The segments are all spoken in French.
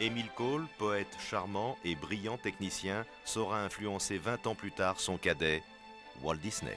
Émile Cole, poète charmant et brillant technicien, saura influencer 20 ans plus tard son cadet, Walt Disney.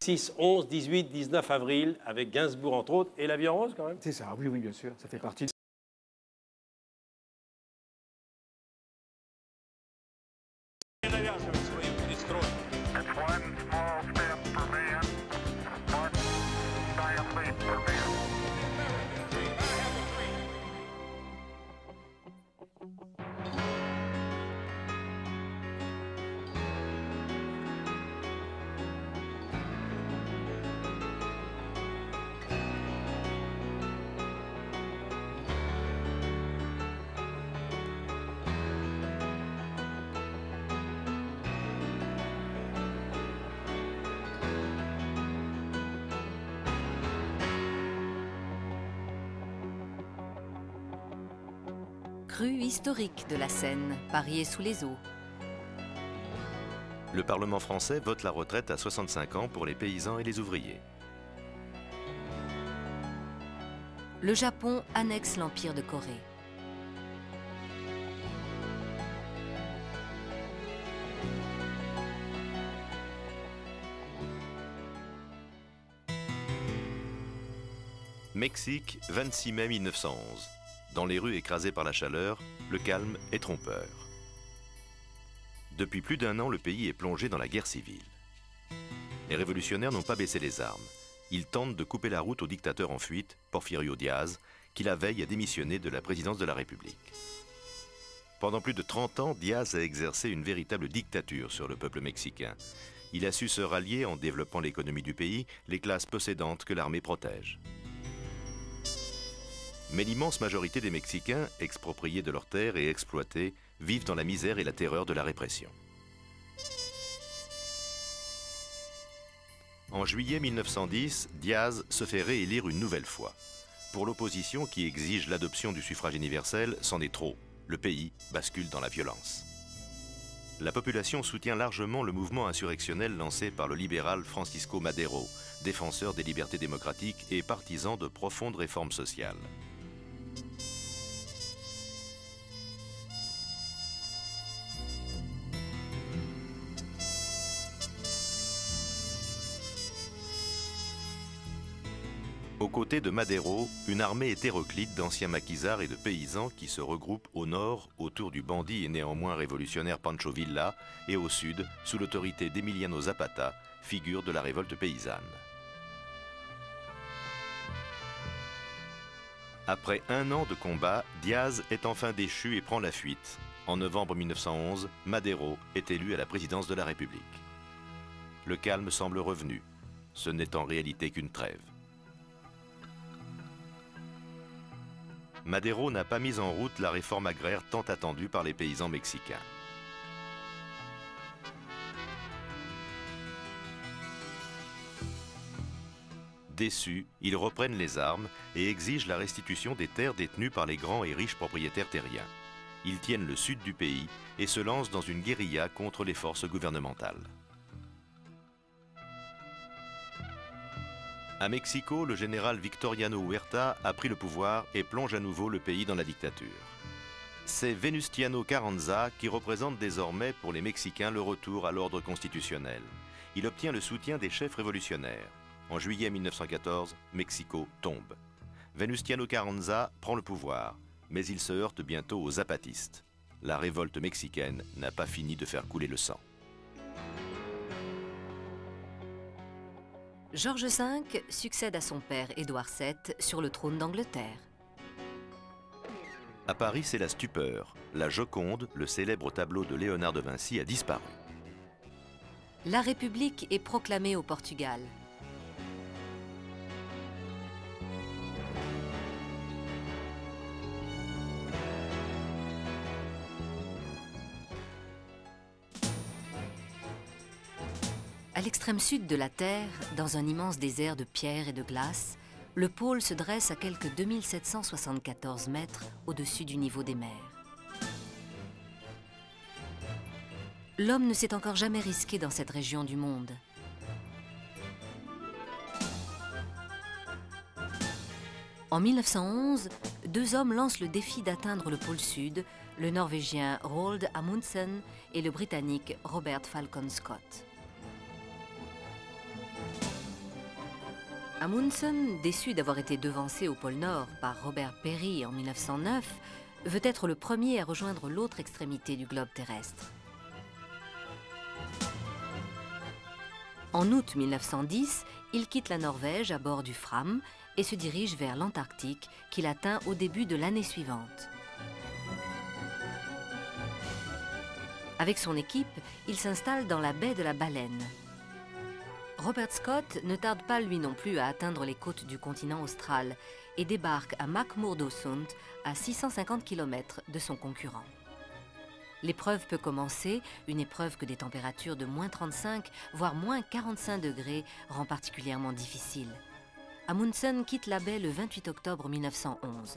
6, 11, 18, 19 avril, avec Gainsbourg entre autres, et La Vie en rose quand même. C'est ça, oui, oui, bien sûr, ça fait partie. Crue historique de la Seine, Paris est sous les eaux. Le Parlement français vote la retraite à 65 ans pour les paysans et les ouvriers. Le Japon annexe l'Empire de Corée. Mexique, 26 mai 1911. Dans les rues écrasées par la chaleur, le calme est trompeur. Depuis plus d'un an, le pays est plongé dans la guerre civile. Les révolutionnaires n'ont pas baissé les armes. Ils tentent de couper la route au dictateur en fuite, Porfirio Diaz, qui la veille a démissionné de la présidence de la République. Pendant plus de 30 ans, Diaz a exercé une véritable dictature sur le peuple mexicain. Il a su se rallier en développant l'économie du pays, les classes possédantes que l'armée protège. Mais l'immense majorité des Mexicains, expropriés de leurs terres et exploités, vivent dans la misère et la terreur de la répression. En juillet 1910, Diaz se fait réélire une nouvelle fois. Pour l'opposition qui exige l'adoption du suffrage universel, c'en est trop. Le pays bascule dans la violence. La population soutient largement le mouvement insurrectionnel lancé par le libéral Francisco Madero, défenseur des libertés démocratiques et partisan de profondes réformes sociales. Aux côtés de Madero, une armée hétéroclite d'anciens maquisards et de paysans qui se regroupent au nord autour du bandit et néanmoins révolutionnaire Pancho Villa et au sud sous l'autorité d'Emiliano Zapata, figure de la révolte paysanne. Après un an de combat, Diaz est enfin déchu et prend la fuite. En novembre 1911, Madero est élu à la présidence de la République. Le calme semble revenu. Ce n'est en réalité qu'une trêve. Madero n'a pas mis en route la réforme agraire tant attendue par les paysans mexicains. Déçus, ils reprennent les armes et exigent la restitution des terres détenues par les grands et riches propriétaires terriens. Ils tiennent le sud du pays et se lancent dans une guérilla contre les forces gouvernementales. À Mexico, le général Victoriano Huerta a pris le pouvoir et plonge à nouveau le pays dans la dictature. C'est Venustiano Carranza qui représente désormais pour les Mexicains le retour à l'ordre constitutionnel. Il obtient le soutien des chefs révolutionnaires. En juillet 1914, Mexico tombe. Venustiano Carranza prend le pouvoir, mais il se heurte bientôt aux zapatistes. La révolte mexicaine n'a pas fini de faire couler le sang. George V succède à son père Édouard VII sur le trône d'Angleterre. À Paris, c'est la stupeur. La Joconde, le célèbre tableau de Léonard de Vinci, a disparu. La République est proclamée au Portugal. À l'extrême sud de la Terre, dans un immense désert de pierre et de glace, le pôle se dresse à quelques 2774 mètres au-dessus du niveau des mers. L'homme ne s'est encore jamais risqué dans cette région du monde. En 1911, deux hommes lancent le défi d'atteindre le pôle sud, le Norvégien Roald Amundsen et le Britannique Robert Falcon Scott. Amundsen, déçu d'avoir été devancé au pôle Nord par Robert Peary en 1909, veut être le premier à rejoindre l'autre extrémité du globe terrestre. En août 1910, il quitte la Norvège à bord du Fram et se dirige vers l'Antarctique qu'il atteint au début de l'année suivante. Avec son équipe, il s'installe dans la baie de la Baleine. Robert Scott ne tarde pas lui non plus à atteindre les côtes du continent austral et débarque à McMurdo Sound à 650 km de son concurrent. L'épreuve peut commencer, une épreuve que des températures de moins 35 voire moins 45 degrés rend particulièrement difficile. Amundsen quitte la baie le 28 octobre 1911.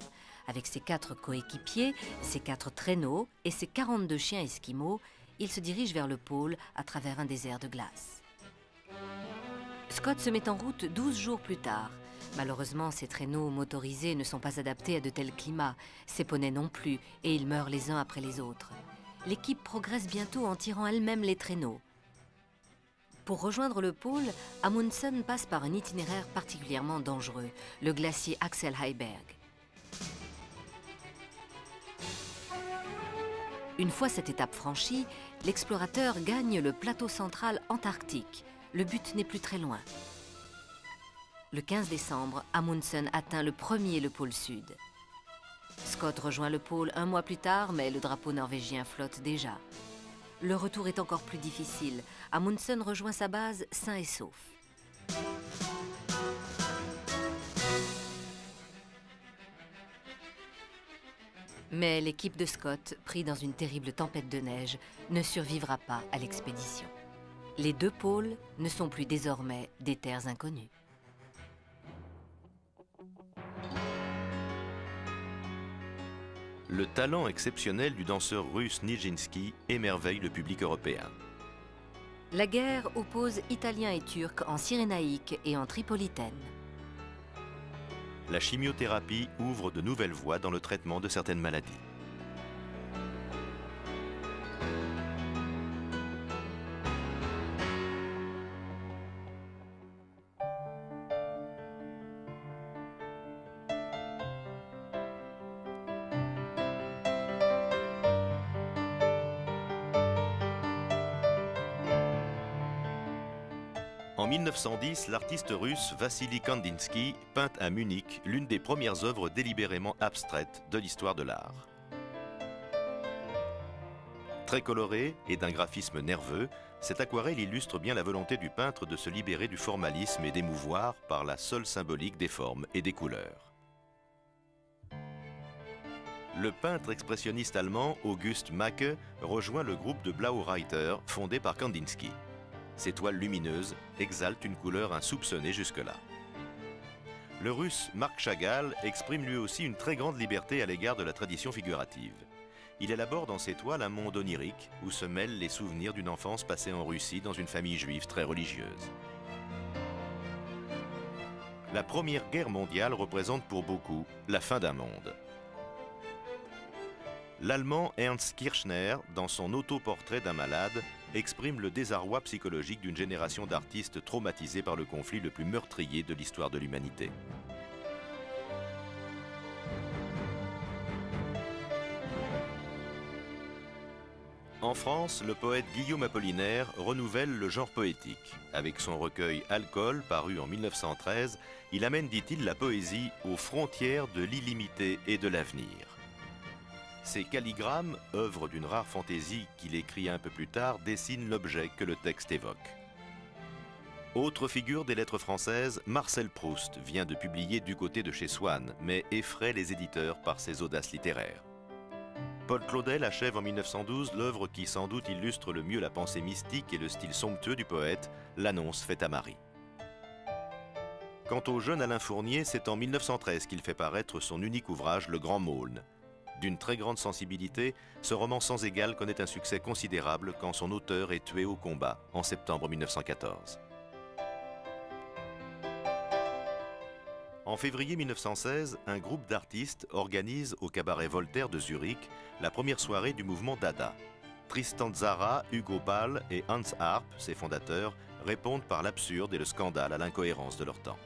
Avec ses 4 coéquipiers, ses 4 traîneaux et ses 42 chiens esquimaux, il se dirige vers le pôle à travers un désert de glace. Scott se met en route 12 jours plus tard. Malheureusement, ces traîneaux motorisés ne sont pas adaptés à de tels climats, ses poneys non plus, et ils meurent les uns après les autres. L'équipe progresse bientôt en tirant elle-même les traîneaux. Pour rejoindre le pôle, Amundsen passe par un itinéraire particulièrement dangereux, le glacier Axel Heiberg. Une fois cette étape franchie, l'explorateur gagne le plateau central antarctique. Le but n'est plus très loin. Le 15 décembre, Amundsen atteint le pôle sud. Scott rejoint le pôle un mois plus tard, mais le drapeau norvégien flotte déjà. Le retour est encore plus difficile. Amundsen rejoint sa base sain et sauf. Mais l'équipe de Scott, pris dans une terrible tempête de neige, ne survivra pas à l'expédition. Les 2 pôles ne sont plus désormais des terres inconnues. Le talent exceptionnel du danseur russe Nijinsky émerveille le public européen. La guerre oppose Italiens et Turcs en cyrénaïque et en tripolitaine. La chimiothérapie ouvre de nouvelles voies dans le traitement de certaines maladies. En 1910, l'artiste russe Vassili Kandinsky peint à Munich l'une des premières œuvres délibérément abstraites de l'histoire de l'art. Très colorée et d'un graphisme nerveux, cette aquarelle illustre bien la volonté du peintre de se libérer du formalisme et d'émouvoir par la seule symbolique des formes et des couleurs. Le peintre expressionniste allemand August Macke rejoint le groupe de Blaureiter fondé par Kandinsky. Ces toiles lumineuses exaltent une couleur insoupçonnée jusque-là. Le russe Marc Chagall exprime lui aussi une très grande liberté à l'égard de la tradition figurative. Il élabore dans ses toiles un monde onirique où se mêlent les souvenirs d'une enfance passée en Russie dans une famille juive très religieuse. La Première Guerre mondiale représente pour beaucoup la fin d'un monde. L'Allemand Ernst Kirchner, dans son autoportrait d'un malade, exprime le désarroi psychologique d'une génération d'artistes traumatisés par le conflit le plus meurtrier de l'histoire de l'humanité. En France, le poète Guillaume Apollinaire renouvelle le genre poétique. Avec son recueil Alcool, paru en 1913, il amène, dit-il, la poésie aux frontières de l'illimité et de l'avenir. Ces calligrammes, œuvre d'une rare fantaisie qu'il écrit un peu plus tard, dessinent l'objet que le texte évoque. Autre figure des lettres françaises, Marcel Proust vient de publier Du côté de chez Swann, mais effraie les éditeurs par ses audaces littéraires. Paul Claudel achève en 1912 l'œuvre qui sans doute illustre le mieux la pensée mystique et le style somptueux du poète, L'annonce faite à Marie. Quant au jeune Alain Fournier, c'est en 1913 qu'il fait paraître son unique ouvrage, Le Grand Maulne. D'une très grande sensibilité, ce roman sans égal connaît un succès considérable quand son auteur est tué au combat en septembre 1914. En février 1916, un groupe d'artistes organise au cabaret Voltaire de Zurich la première soirée du mouvement Dada. Tristan Tzara, Hugo Ball et Hans Arp, ses fondateurs, répondent par l'absurde et le scandale à l'incohérence de leur temps.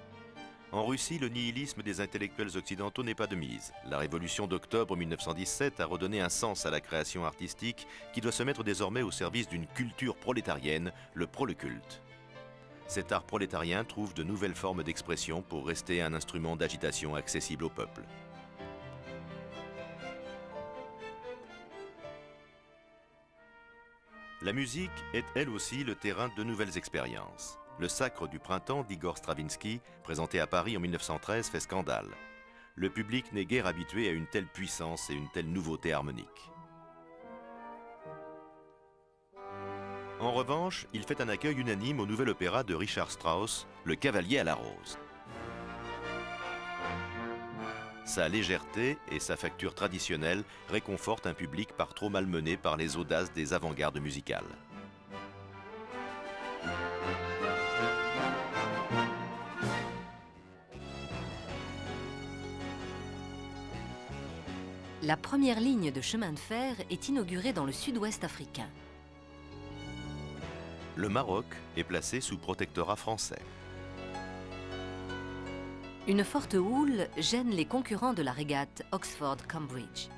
En Russie, le nihilisme des intellectuels occidentaux n'est pas de mise. La révolution d'octobre 1917 a redonné un sens à la création artistique qui doit se mettre désormais au service d'une culture prolétarienne, le proleculte. Cet art prolétarien trouve de nouvelles formes d'expression pour rester un instrument d'agitation accessible au peuple. La musique est elle aussi le terrain de nouvelles expériences. Le Sacre du printemps d'Igor Stravinsky, présenté à Paris en 1913, fait scandale. Le public n'est guère habitué à une telle puissance et une telle nouveauté harmonique. En revanche, il fait un accueil unanime au nouvel opéra de Richard Strauss, Le Cavalier à la Rose. Sa légèreté et sa facture traditionnelle réconfortent un public par trop malmené par les audaces des avant-gardes musicales. La première ligne de chemin de fer est inaugurée dans le sud-ouest africain. Le Maroc est placé sous protectorat français. Une forte houle gêne les concurrents de la régate Oxford-Cambridge.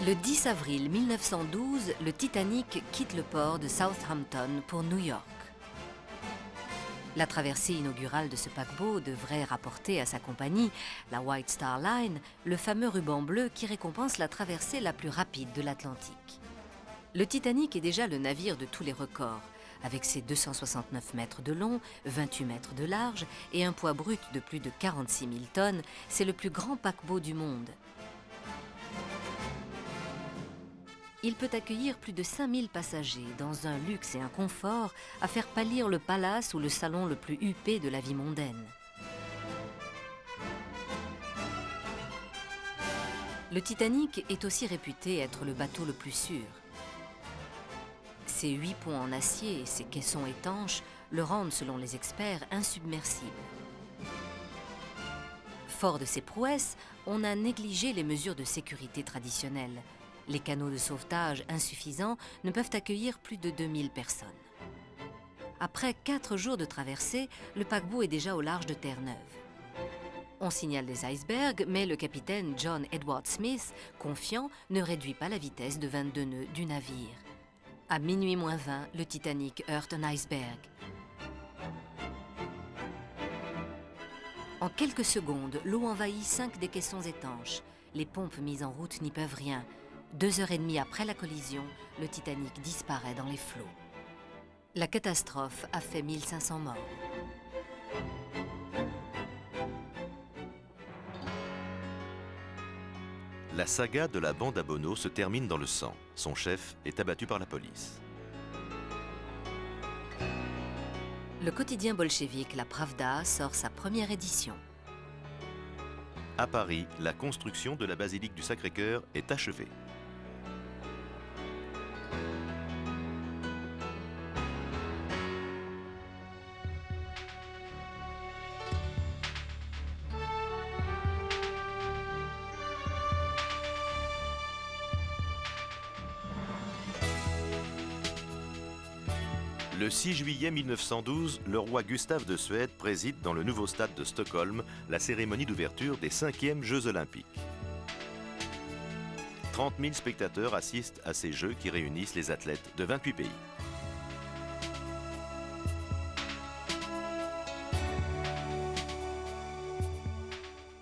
Le 10 avril 1912, le Titanic quitte le port de Southampton pour New York. La traversée inaugurale de ce paquebot devrait rapporter à sa compagnie, la White Star Line, le fameux ruban bleu qui récompense la traversée la plus rapide de l'Atlantique. Le Titanic est déjà le navire de tous les records. Avec ses 269 mètres de long, 28 mètres de large et un poids brut de plus de 46 000 tonnes, c'est le plus grand paquebot du monde. Il peut accueillir plus de 5000 passagers dans un luxe et un confort à faire pâlir le palace ou le salon le plus huppé de la vie mondaine. Le Titanic est aussi réputé être le bateau le plus sûr. Ses 8 ponts en acier et ses caissons étanches le rendent, selon les experts, insubmersible. Fort de ses prouesses, on a négligé les mesures de sécurité traditionnelles. Les canaux de sauvetage insuffisants ne peuvent accueillir plus de 2000 personnes. Après 4 jours de traversée, le paquebot est déjà au large de Terre-Neuve. On signale des icebergs, mais le capitaine John Edward Smith, confiant, ne réduit pas la vitesse de 22 nœuds du navire. À minuit moins 20, le Titanic heurte un iceberg. En quelques secondes, l'eau envahit 5 des caissons étanches. Les pompes mises en route n'y peuvent rien. 2h30 après la collision, le Titanic disparaît dans les flots. La catastrophe a fait 1500 morts. La saga de la bande à Bono se termine dans le sang. Son chef est abattu par la police. Le quotidien bolchevique La Pravda sort sa première édition. À Paris, la construction de la basilique du Sacré-Cœur est achevée. Le 6 juillet 1912, le roi Gustave de Suède préside dans le nouveau stade de Stockholm la cérémonie d'ouverture des 5e Jeux olympiques. 30 000 spectateurs assistent à ces Jeux qui réunissent les athlètes de 28 pays.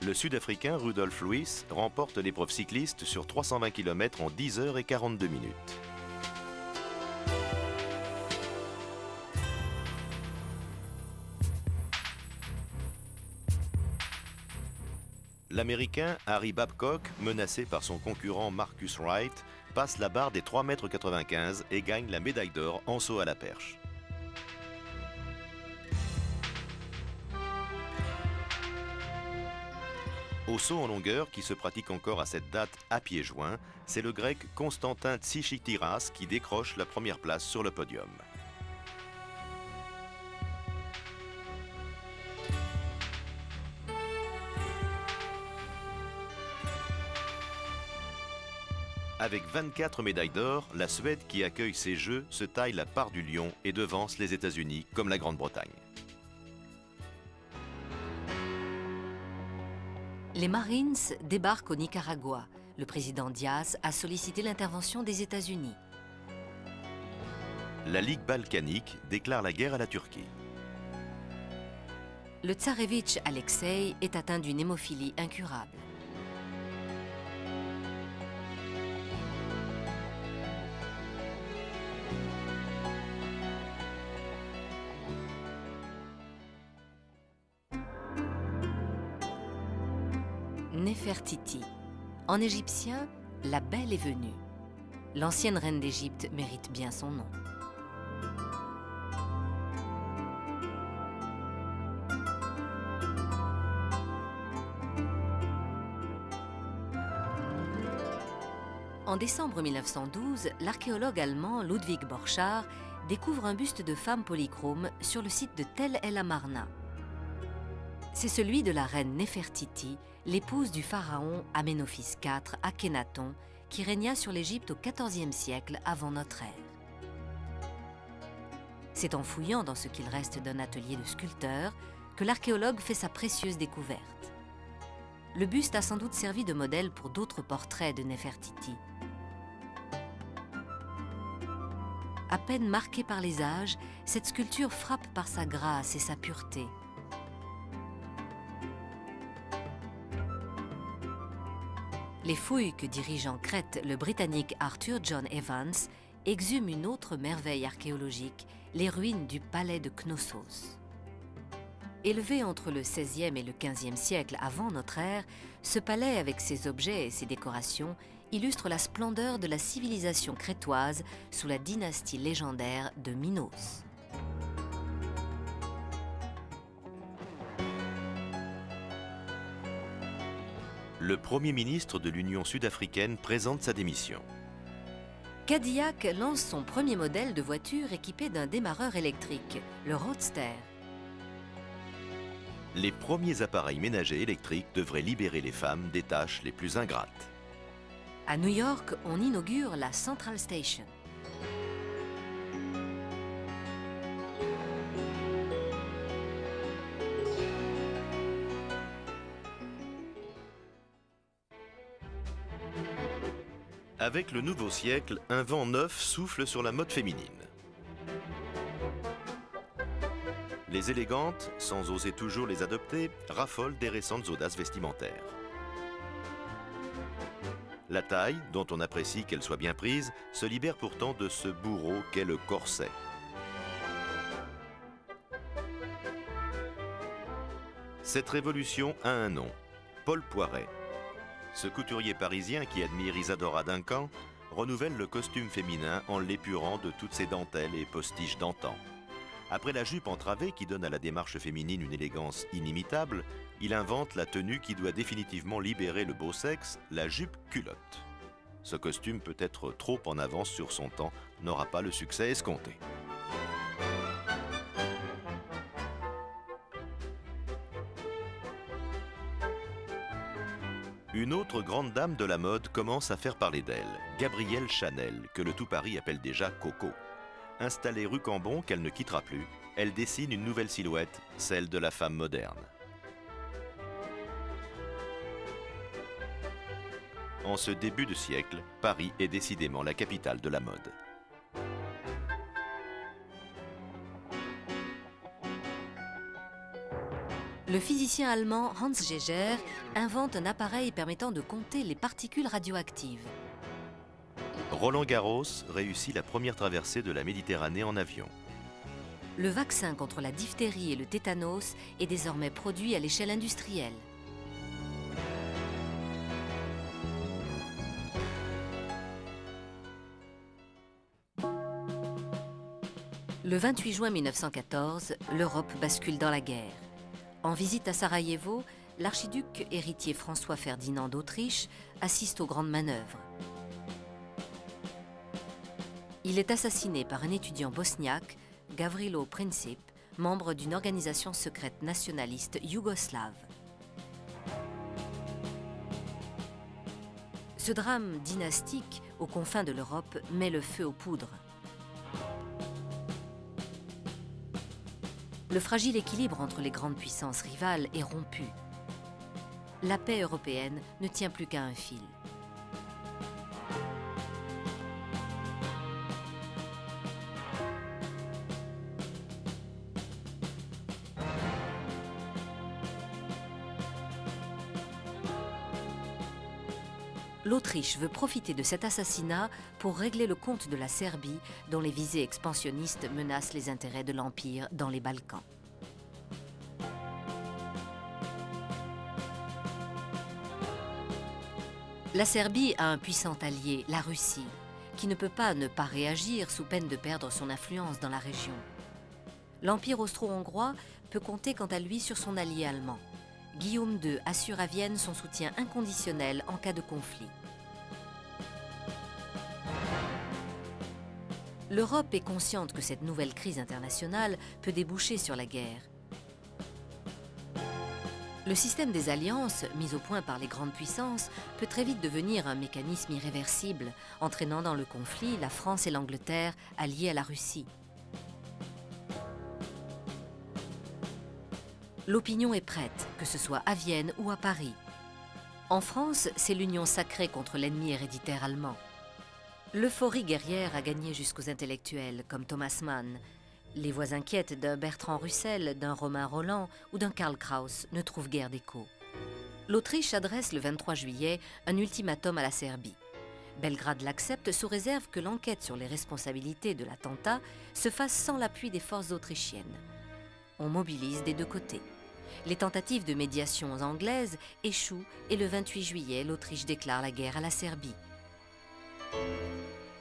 Le Sud-Africain Rudolf Luis remporte l'épreuve cycliste sur 320 km en 10 heures et 42 minutes. L'Américain Harry Babcock, menacé par son concurrent Marcus Wright, passe la barre des 3,95 m et gagne la médaille d'or en saut à la perche. Au saut en longueur, qui se pratique encore à cette date à pieds joints, c'est le Grec Constantin Tsitsipas qui décroche la première place sur le podium. Avec 24 médailles d'or, la Suède qui accueille ces Jeux se taille la part du lion et devance les États-Unis comme la Grande-Bretagne. Les Marines débarquent au Nicaragua. Le président Díaz a sollicité l'intervention des États-Unis. La Ligue balkanique déclare la guerre à la Turquie. Le tsarevitch Alexei est atteint d'une hémophilie incurable. Néfertiti. En égyptien, la belle est venue. L'ancienne reine d'Égypte mérite bien son nom. En décembre 1912, l'archéologue allemand Ludwig Borchardt découvre un buste de femme polychrome sur le site de Tel El Amarna. C'est celui de la reine Néfertiti, l'épouse du pharaon Aménophis IV Akhénaton, qui régna sur l'Égypte au XIVe siècle avant notre ère. C'est en fouillant dans ce qu'il reste d'un atelier de sculpteur que l'archéologue fait sa précieuse découverte. Le buste a sans doute servi de modèle pour d'autres portraits de Néfertiti. À peine marquée par les âges, cette sculpture frappe par sa grâce et sa pureté. Les fouilles que dirige en Crète le Britannique Arthur John Evans exhument une autre merveille archéologique, les ruines du palais de Knossos. Élevé entre le XVIe et le XVe siècle avant notre ère, ce palais avec ses objets et ses décorations illustre la splendeur de la civilisation crétoise sous la dynastie légendaire de Minos. Le Premier ministre de l'Union sud-africaine présente sa démission. Cadillac lance son premier modèle de voiture équipé d'un démarreur électrique, le Roadster. Les premiers appareils ménagers électriques devraient libérer les femmes des tâches les plus ingrates. À New York, on inaugure la Central Station. Avec le nouveau siècle, un vent neuf souffle sur la mode féminine. Les élégantes, sans oser toujours les adopter, raffolent des récentes audaces vestimentaires. La taille, dont on apprécie qu'elle soit bien prise, se libère pourtant de ce bourreau qu'est le corset. Cette révolution a un nom, Paul Poiret. Ce couturier parisien qui admire Isadora Duncan renouvelle le costume féminin en l'épurant de toutes ses dentelles et postiches d'antan. Après la jupe entravée qui donne à la démarche féminine une élégance inimitable, il invente la tenue qui doit définitivement libérer le beau sexe, la jupe culotte. Ce costume peut être trop en avance sur son temps, n'aura pas le succès escompté. Une autre grande dame de la mode commence à faire parler d'elle, Gabrielle Chanel, que le tout Paris appelle déjà Coco. Installée rue Cambon, qu'elle ne quittera plus, elle dessine une nouvelle silhouette, celle de la femme moderne. En ce début de siècle, Paris est décidément la capitale de la mode. Le physicien allemand Hans Geiger invente un appareil permettant de compter les particules radioactives. Roland Garros réussit la première traversée de la Méditerranée en avion. Le vaccin contre la diphtérie et le tétanos est désormais produit à l'échelle industrielle. Le 28 juin 1914, l'Europe bascule dans la guerre. En visite à Sarajevo, l'archiduc héritier François-Ferdinand d'Autriche assiste aux grandes manœuvres. Il est assassiné par un étudiant bosniaque, Gavrilo Princip, membre d'une organisation secrète nationaliste yougoslave. Ce drame dynastique, aux confins de l'Europe, met le feu aux poudres. Le fragile équilibre entre les grandes puissances rivales est rompu. La paix européenne ne tient plus qu'à un fil. L'Autriche veut profiter de cet assassinat pour régler le compte de la Serbie, dont les visées expansionnistes menacent les intérêts de l'Empire dans les Balkans. La Serbie a un puissant allié, la Russie, qui ne peut pas ne pas réagir sous peine de perdre son influence dans la région. L'Empire austro-hongrois peut compter quant à lui sur son allié allemand. Guillaume II assure à Vienne son soutien inconditionnel en cas de conflit. L'Europe est consciente que cette nouvelle crise internationale peut déboucher sur la guerre. Le système des alliances, mis au point par les grandes puissances, peut très vite devenir un mécanisme irréversible, entraînant dans le conflit la France et l'Angleterre alliées à la Russie. L'opinion est prête, que ce soit à Vienne ou à Paris. En France, c'est l'union sacrée contre l'ennemi héréditaire allemand. L'euphorie guerrière a gagné jusqu'aux intellectuels comme Thomas Mann. Les voix inquiètes d'un Bertrand Russell, d'un Romain Rolland ou d'un Karl Kraus ne trouvent guère d'écho. L'Autriche adresse le 23 juillet un ultimatum à la Serbie. Belgrade l'accepte sous réserve que l'enquête sur les responsabilités de l'attentat se fasse sans l'appui des forces autrichiennes. On mobilise des deux côtés. Les tentatives de médiation anglaises échouent et le 28 juillet, l'Autriche déclare la guerre à la Serbie.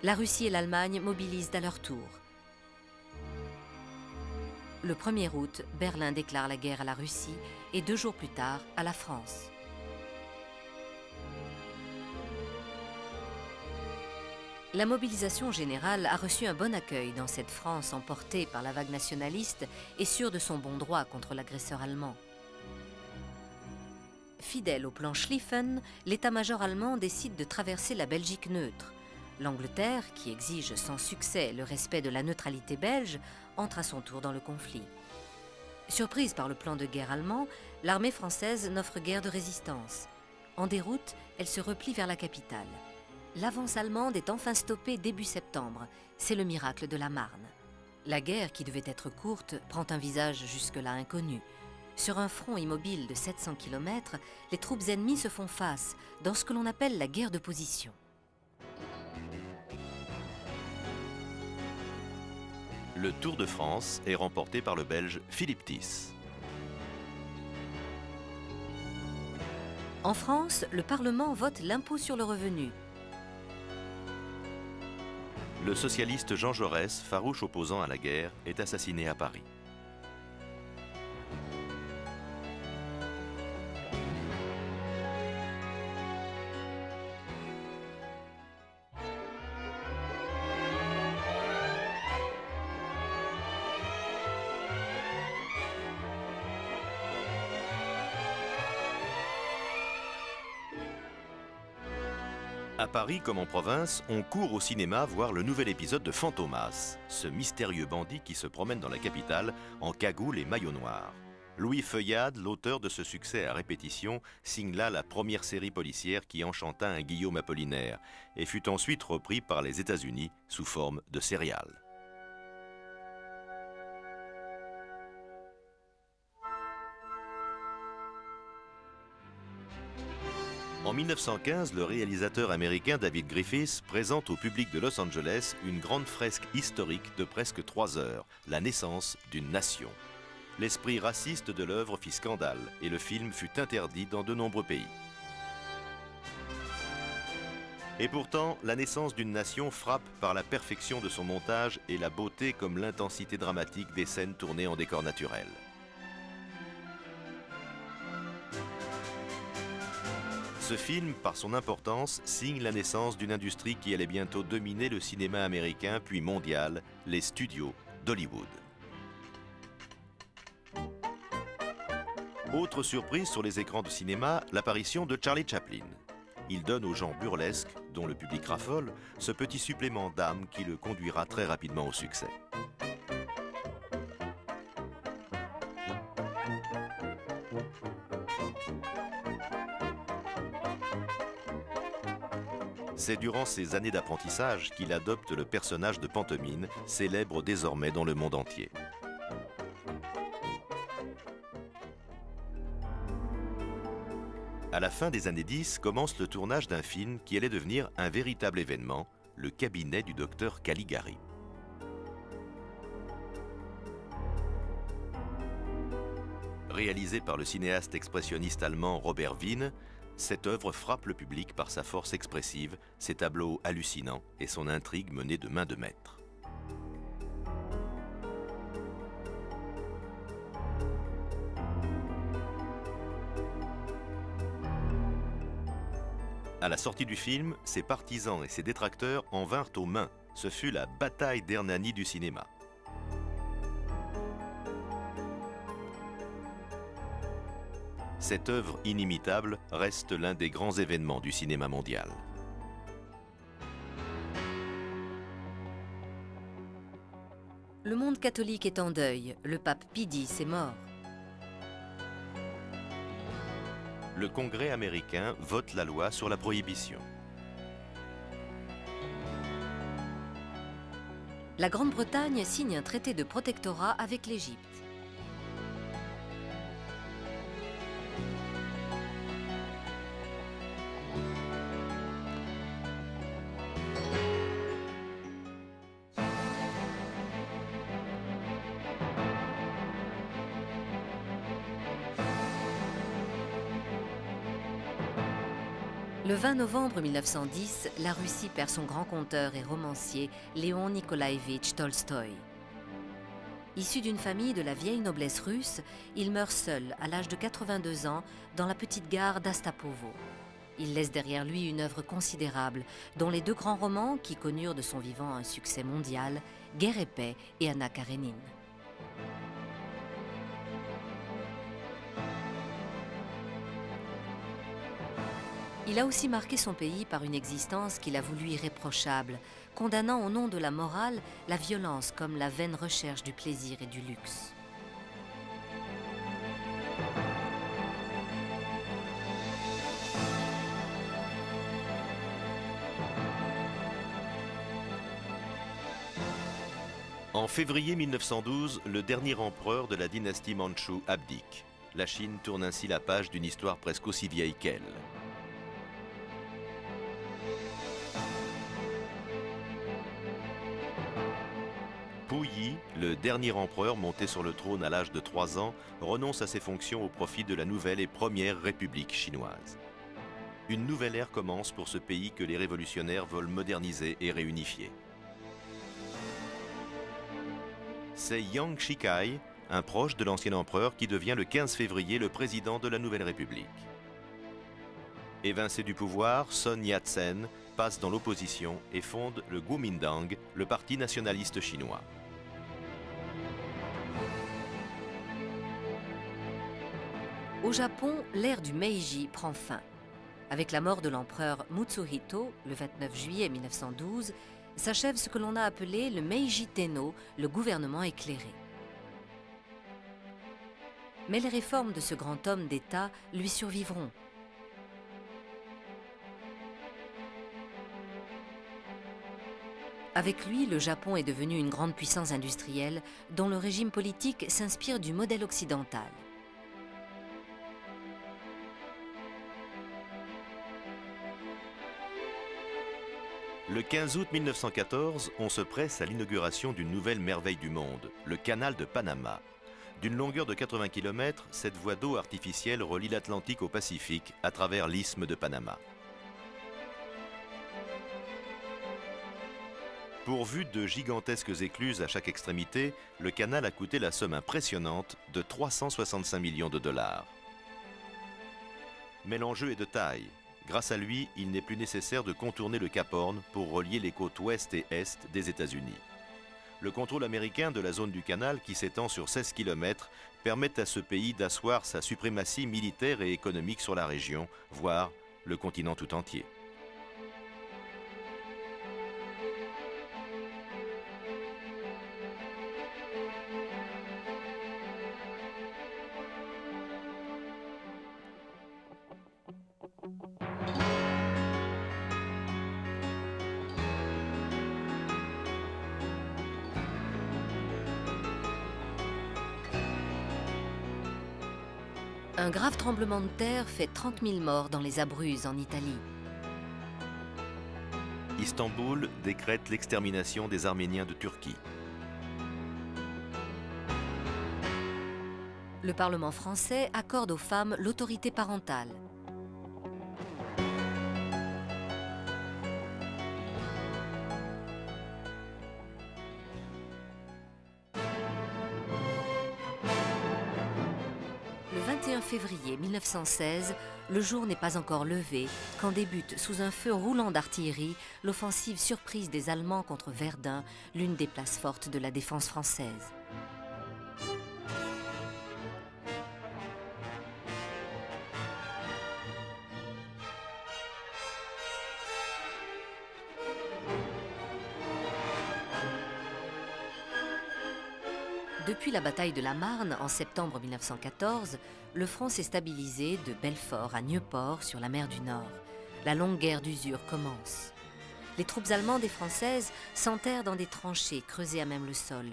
La Russie et l'Allemagne mobilisent à leur tour. Le 1er août, Berlin déclare la guerre à la Russie et 2 jours plus tard, à la France. La mobilisation générale a reçu un bon accueil dans cette France emportée par la vague nationaliste et sûre de son bon droit contre l'agresseur allemand. Fidèle au plan Schlieffen, l'état-major allemand décide de traverser la Belgique neutre. L'Angleterre, qui exige sans succès le respect de la neutralité belge, entre à son tour dans le conflit. Surprise par le plan de guerre allemand, l'armée française n'offre guère de résistance. En déroute, elle se replie vers la capitale. L'avance allemande est enfin stoppée début septembre. C'est le miracle de la Marne. La guerre, qui devait être courte, prend un visage jusque-là inconnu. Sur un front immobile de 700 km, les troupes ennemies se font face dans ce que l'on appelle la guerre de position. Le Tour de France est remporté par le Belge Philippe Thys. En France, le Parlement vote l'impôt sur le revenu. Le socialiste Jean Jaurès, farouche opposant à la guerre, est assassiné à Paris. À Paris comme en province, on court au cinéma voir le nouvel épisode de Fantomas, ce mystérieux bandit qui se promène dans la capitale en cagoule et maillot noir. Louis Feuillade, l'auteur de ce succès à répétition, signe là la première série policière qui enchanta un Guillaume Apollinaire et fut ensuite repris par les États-Unis sous forme de serial. En 1915, le réalisateur américain David Griffiths présente au public de Los Angeles une grande fresque historique de presque 3 heures, la naissance d'une nation. L'esprit raciste de l'œuvre fit scandale et le film fut interdit dans de nombreux pays. Et pourtant, la naissance d'une nation frappe par la perfection de son montage et la beauté comme l'intensité dramatique des scènes tournées en décor naturel. Ce film, par son importance, signe la naissance d'une industrie qui allait bientôt dominer le cinéma américain puis mondial, les studios d'Hollywood. Autre surprise sur les écrans de cinéma, l'apparition de Charlie Chaplin. il donne aux gens burlesques, dont le public raffole, ce petit supplément d'âme qui le conduira très rapidement au succès. C'est durant ses années d'apprentissage qu'il adopte le personnage de Pantomime, célèbre désormais dans le monde entier. À la fin des années 10, commence le tournage d'un film qui allait devenir un véritable événement, Le cabinet du docteur Caligari. Réalisé par le cinéaste expressionniste allemand Robert Wiene, cette œuvre frappe le public par sa force expressive, ses tableaux hallucinants et son intrigue menée de main de maître. À la sortie du film, ses partisans et ses détracteurs en vinrent aux mains. Ce fut la bataille d'Hernani du cinéma. Cette œuvre inimitable reste l'un des grands événements du cinéma mondial. Le monde catholique est en deuil. Le pape Pie X est mort. Le Congrès américain vote la loi sur la prohibition. La Grande-Bretagne signe un traité de protectorat avec l'Égypte. Le 20 novembre 1910, la Russie perd son grand conteur et romancier Léon Nikolaïevitch Tolstoï. Issu d'une famille de la vieille noblesse russe, il meurt seul à l'âge de 82 ans dans la petite gare d'Astapovo. Il laisse derrière lui une œuvre considérable, dont les deux grands romans qui connurent de son vivant un succès mondial, Guerre et paix et Anna Karénine. Il a aussi marqué son pays par une existence qu'il a voulu irréprochable, condamnant au nom de la morale la violence comme la vaine recherche du plaisir et du luxe. En février 1912, le dernier empereur de la dynastie mandchoue abdique. La Chine tourne ainsi la page d'une histoire presque aussi vieille qu'elle. Puyi, le dernier empereur monté sur le trône à l'âge de 3 ans, renonce à ses fonctions au profit de la nouvelle et première République chinoise. Une nouvelle ère commence pour ce pays que les révolutionnaires veulent moderniser et réunifier. C'est Yang Shikai, un proche de l'ancien empereur qui devient le 15 février le président de la nouvelle République. Évincé du pouvoir, Sun Yat-sen passe dans l'opposition et fonde le Kuomintang, le parti nationaliste chinois. Au Japon, l'ère du Meiji prend fin. Avec la mort de l'empereur Mutsuhito, le 29 juillet 1912, s'achève ce que l'on a appelé le Meiji Tenno, le gouvernement éclairé. Mais les réformes de ce grand homme d'État lui survivront. Avec lui, le Japon est devenu une grande puissance industrielle dont le régime politique s'inspire du modèle occidental. Le 15 août 1914, on se presse à l'inauguration d'une nouvelle merveille du monde, le canal de Panama. D'une longueur de 80 km, cette voie d'eau artificielle relie l'Atlantique au Pacifique à travers l'isthme de Panama. Pourvu de gigantesques écluses à chaque extrémité, le canal a coûté la somme impressionnante de 365 millions de dollars. Mais l'enjeu est de taille. Grâce à lui, il n'est plus nécessaire de contourner le Cap Horn pour relier les côtes ouest et est des États-Unis. Le contrôle américain de la zone du canal, qui s'étend sur 16 km, permet à ce pays d'asseoir sa suprématie militaire et économique sur la région, voire le continent tout entier. Un grave tremblement de terre fait 30 000 morts dans les Abruzzes en Italie. Istanbul décrète l'extermination des Arméniens de Turquie. Le Parlement français accorde aux femmes l'autorité parentale. Le 21 février 1916, le jour n'est pas encore levé quand débute sous un feu roulant d'artillerie l'offensive surprise des Allemands contre Verdun, l'une des places fortes de la défense française. Depuis la bataille de la Marne en septembre 1914, le front s'est stabilisé de Belfort à Nieuport sur la mer du Nord. La longue guerre d'usure commence. Les troupes allemandes et françaises s'enterrent dans des tranchées creusées à même le sol.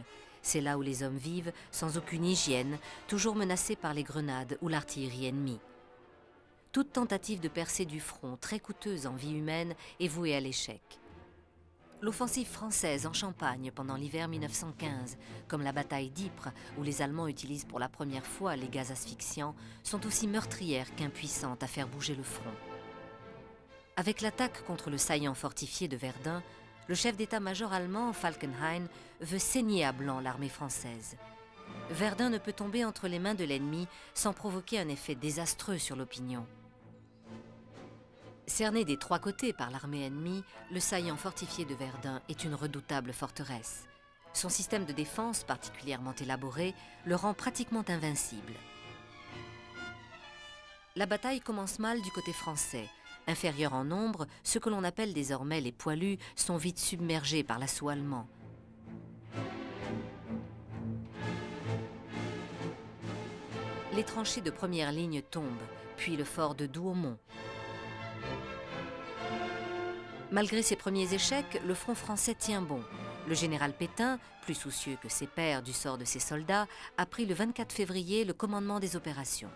C'est là où les hommes vivent, sans aucune hygiène, toujours menacés par les grenades ou l'artillerie ennemie. Toute tentative de percée du front, très coûteuse en vie humaine, est vouée à l'échec. L'offensive française en Champagne pendant l'hiver 1915, comme la bataille d'Ypres, où les Allemands utilisent pour la première fois les gaz asphyxiants, sont aussi meurtrières qu'impuissantes à faire bouger le front. Avec l'attaque contre le saillant fortifié de Verdun, le chef d'état-major allemand, Falkenhayn, veut saigner à blanc l'armée française. Verdun ne peut tomber entre les mains de l'ennemi sans provoquer un effet désastreux sur l'opinion. Cerné des trois côtés par l'armée ennemie, le saillant fortifié de Verdun est une redoutable forteresse. Son système de défense, particulièrement élaboré, le rend pratiquement invincible. La bataille commence mal du côté français. Inférieurs en nombre, ceux que l'on appelle désormais les poilus sont vite submergés par l'assaut allemand. Les tranchées de première ligne tombent, puis le fort de Douaumont. Malgré ses premiers échecs, le front français tient bon. Le général Pétain, plus soucieux que ses pairs du sort de ses soldats, a pris le 24 février le commandement des opérations.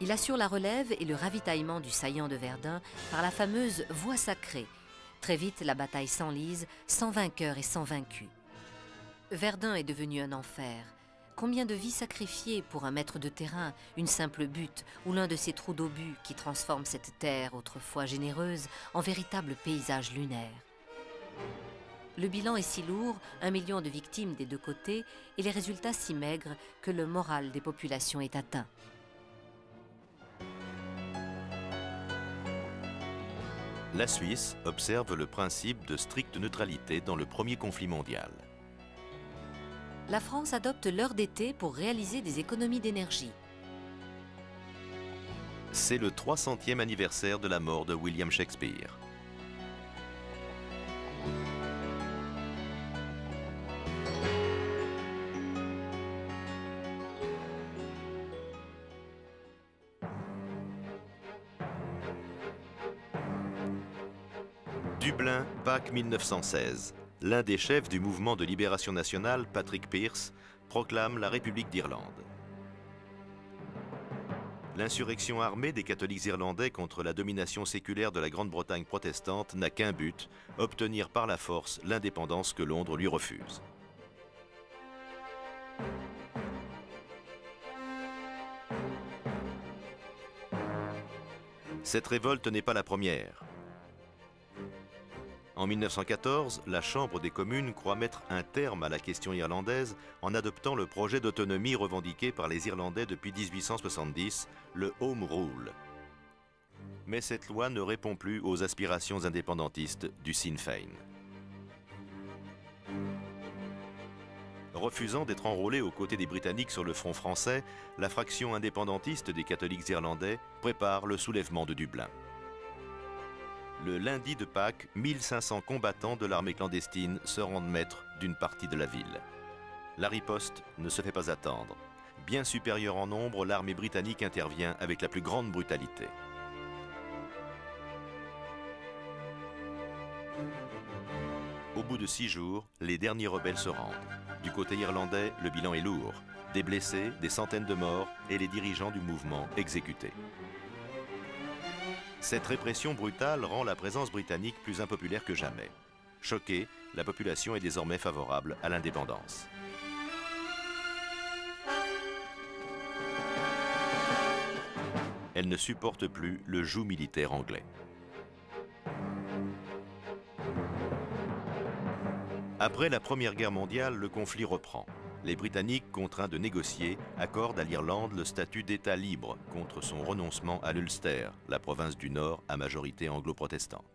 Il assure la relève et le ravitaillement du saillant de Verdun par la fameuse voie sacrée. Très vite, la bataille s'enlise, sans vainqueur et sans vaincu. Verdun est devenu un enfer. Combien de vies sacrifiées pour un mètre de terrain, une simple butte ou l'un de ces trous d'obus qui transforment cette terre autrefois généreuse en véritable paysage lunaire. Le bilan est si lourd, 1 million de victimes des deux côtés, et les résultats si maigres que le moral des populations est atteint. La Suisse observe le principe de stricte neutralité dans le premier conflit mondial. La France adopte l'heure d'été pour réaliser des économies d'énergie. C'est le 300e anniversaire de la mort de William Shakespeare. Dublin, Pâques 1916. L'un des chefs du mouvement de libération nationale, Patrick Pearse, proclame la République d'Irlande. L'insurrection armée des catholiques irlandais contre la domination séculaire de la Grande-Bretagne protestante n'a qu'un but, obtenir par la force l'indépendance que Londres lui refuse. Cette révolte n'est pas la première. En 1914, la Chambre des communes croit mettre un terme à la question irlandaise en adoptant le projet d'autonomie revendiqué par les Irlandais depuis 1870, le Home Rule. Mais cette loi ne répond plus aux aspirations indépendantistes du Sinn Féin. Refusant d'être enrôlée aux côtés des Britanniques sur le front français, la fraction indépendantiste des catholiques irlandais prépare le soulèvement de Dublin. Le lundi de Pâques, 1500 combattants de l'armée clandestine se rendent maîtres d'une partie de la ville. La riposte ne se fait pas attendre. Bien supérieure en nombre, l'armée britannique intervient avec la plus grande brutalité. Au bout de 6 jours, les derniers rebelles se rendent. Du côté irlandais, le bilan est lourd. Des blessés, des centaines de morts et les dirigeants du mouvement exécutés. Cette répression brutale rend la présence britannique plus impopulaire que jamais. Choquée, la population est désormais favorable à l'indépendance. Elle ne supporte plus le joug militaire anglais. Après la Première Guerre mondiale, le conflit reprend. Les Britanniques, contraints de négocier, accordent à l'Irlande le statut d'État libre contre son renoncement à l'Ulster, la province du Nord à majorité anglo-protestante.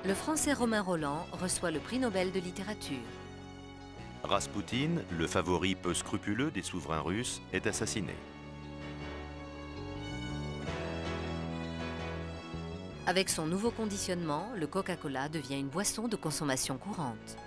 Le Français Romain Rolland reçoit le prix Nobel de littérature. Raspoutine, le favori peu scrupuleux des souverains russes, est assassiné. Avec son nouveau conditionnement, le Coca-Cola devient une boisson de consommation courante.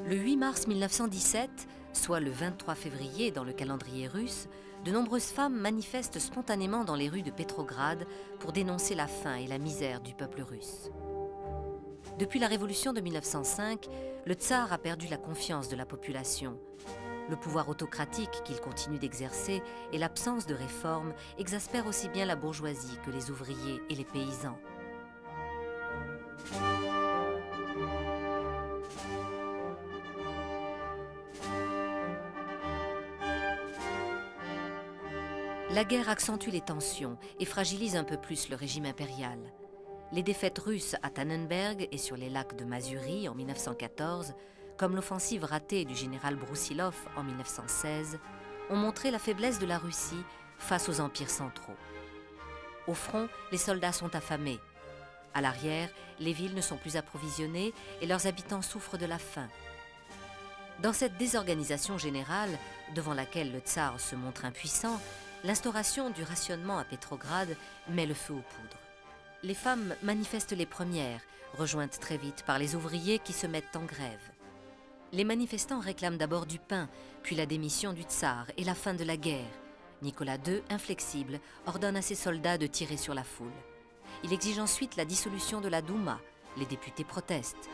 Le 8 mars 1917, soit le 23 février dans le calendrier russe, de nombreuses femmes manifestent spontanément dans les rues de Pétrograd pour dénoncer la faim et la misère du peuple russe. Depuis la révolution de 1905, le tsar a perdu la confiance de la population. Le pouvoir autocratique qu'il continue d'exercer et l'absence de réformes exaspèrent aussi bien la bourgeoisie que les ouvriers et les paysans. La guerre accentue les tensions et fragilise un peu plus le régime impérial. Les défaites russes à Tannenberg et sur les lacs de Masurie en 1914, comme l'offensive ratée du général Broussilov en 1916, ont montré la faiblesse de la Russie face aux empires centraux. Au front, les soldats sont affamés. À l'arrière, les villes ne sont plus approvisionnées et leurs habitants souffrent de la faim. Dans cette désorganisation générale, devant laquelle le tsar se montre impuissant, l'instauration du rationnement à Pétrograd met le feu aux poudres. Les femmes manifestent les premières, rejointes très vite par les ouvriers qui se mettent en grève. Les manifestants réclament d'abord du pain, puis la démission du tsar et la fin de la guerre. Nicolas II, inflexible, ordonne à ses soldats de tirer sur la foule. Il exige ensuite la dissolution de la Douma. Les députés protestent.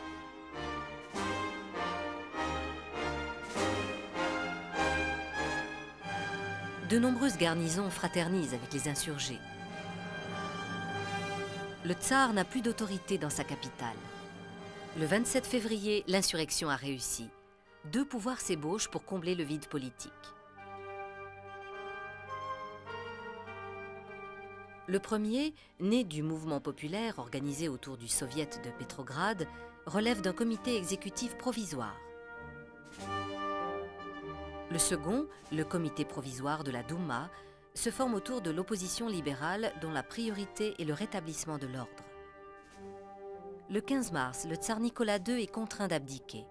De nombreuses garnisons fraternisent avec les insurgés. Le tsar n'a plus d'autorité dans sa capitale. Le 27 février, l'insurrection a réussi. 2 pouvoirs s'ébauchent pour combler le vide politique. Le premier, né du mouvement populaire organisé autour du soviet de Pétrograd, relève d'un comité exécutif provisoire. Le second, le comité provisoire de la Douma, se forme autour de l'opposition libérale dont la priorité est le rétablissement de l'ordre. Le 15 mars, le tsar Nicolas II est contraint d'abdiquer.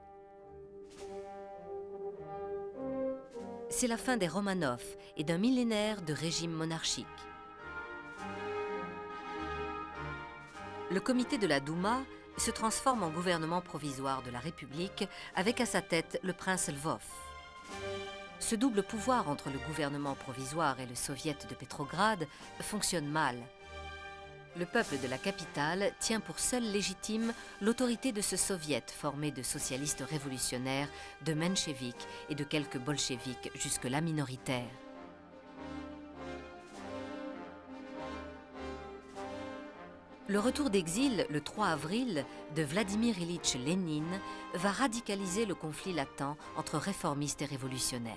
C'est la fin des Romanov et d'un millénaire de régime monarchique. Le comité de la Douma se transforme en gouvernement provisoire de la République avec à sa tête le prince Lvov. Ce double pouvoir entre le gouvernement provisoire et le soviet de Pétrograd fonctionne mal. Le peuple de la capitale tient pour seule légitime l'autorité de ce soviet formé de socialistes révolutionnaires, de mencheviks et de quelques bolcheviks jusque-là minoritaires. Le retour d'exil, le 3 avril, de Vladimir Ilitch Lénine va radicaliser le conflit latent entre réformistes et révolutionnaires.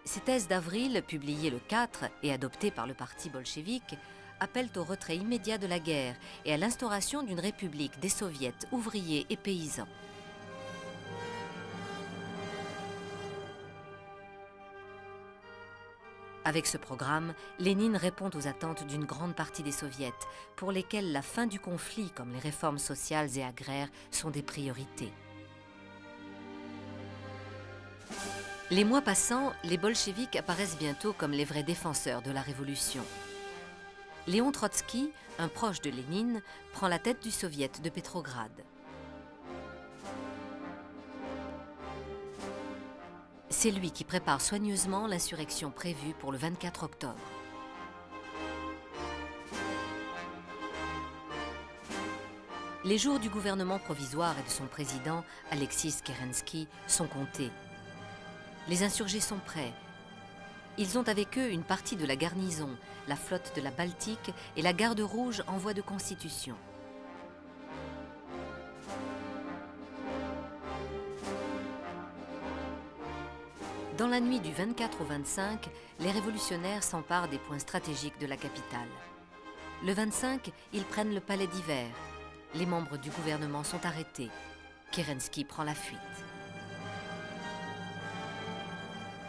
Ces thèses d'avril, publiées le 4 et adoptées par le parti bolchevique, appellent au retrait immédiat de la guerre et à l'instauration d'une république des soviets ouvriers et paysans. Avec ce programme, Lénine répond aux attentes d'une grande partie des soviets, pour lesquels la fin du conflit comme les réformes sociales et agraires sont des priorités. Les mois passant, les bolcheviks apparaissent bientôt comme les vrais défenseurs de la révolution. Léon Trotsky, un proche de Lénine, prend la tête du soviet de Petrograd. C'est lui qui prépare soigneusement l'insurrection prévue pour le 24 octobre. Les jours du gouvernement provisoire et de son président, Alexis Kerensky, sont comptés. Les insurgés sont prêts. Ils ont avec eux une partie de la garnison, la flotte de la Baltique et la garde rouge en voie de constitution. Dans la nuit du 24 au 25, les révolutionnaires s'emparent des points stratégiques de la capitale. Le 25, ils prennent le palais d'hiver. Les membres du gouvernement sont arrêtés. Kerensky prend la fuite.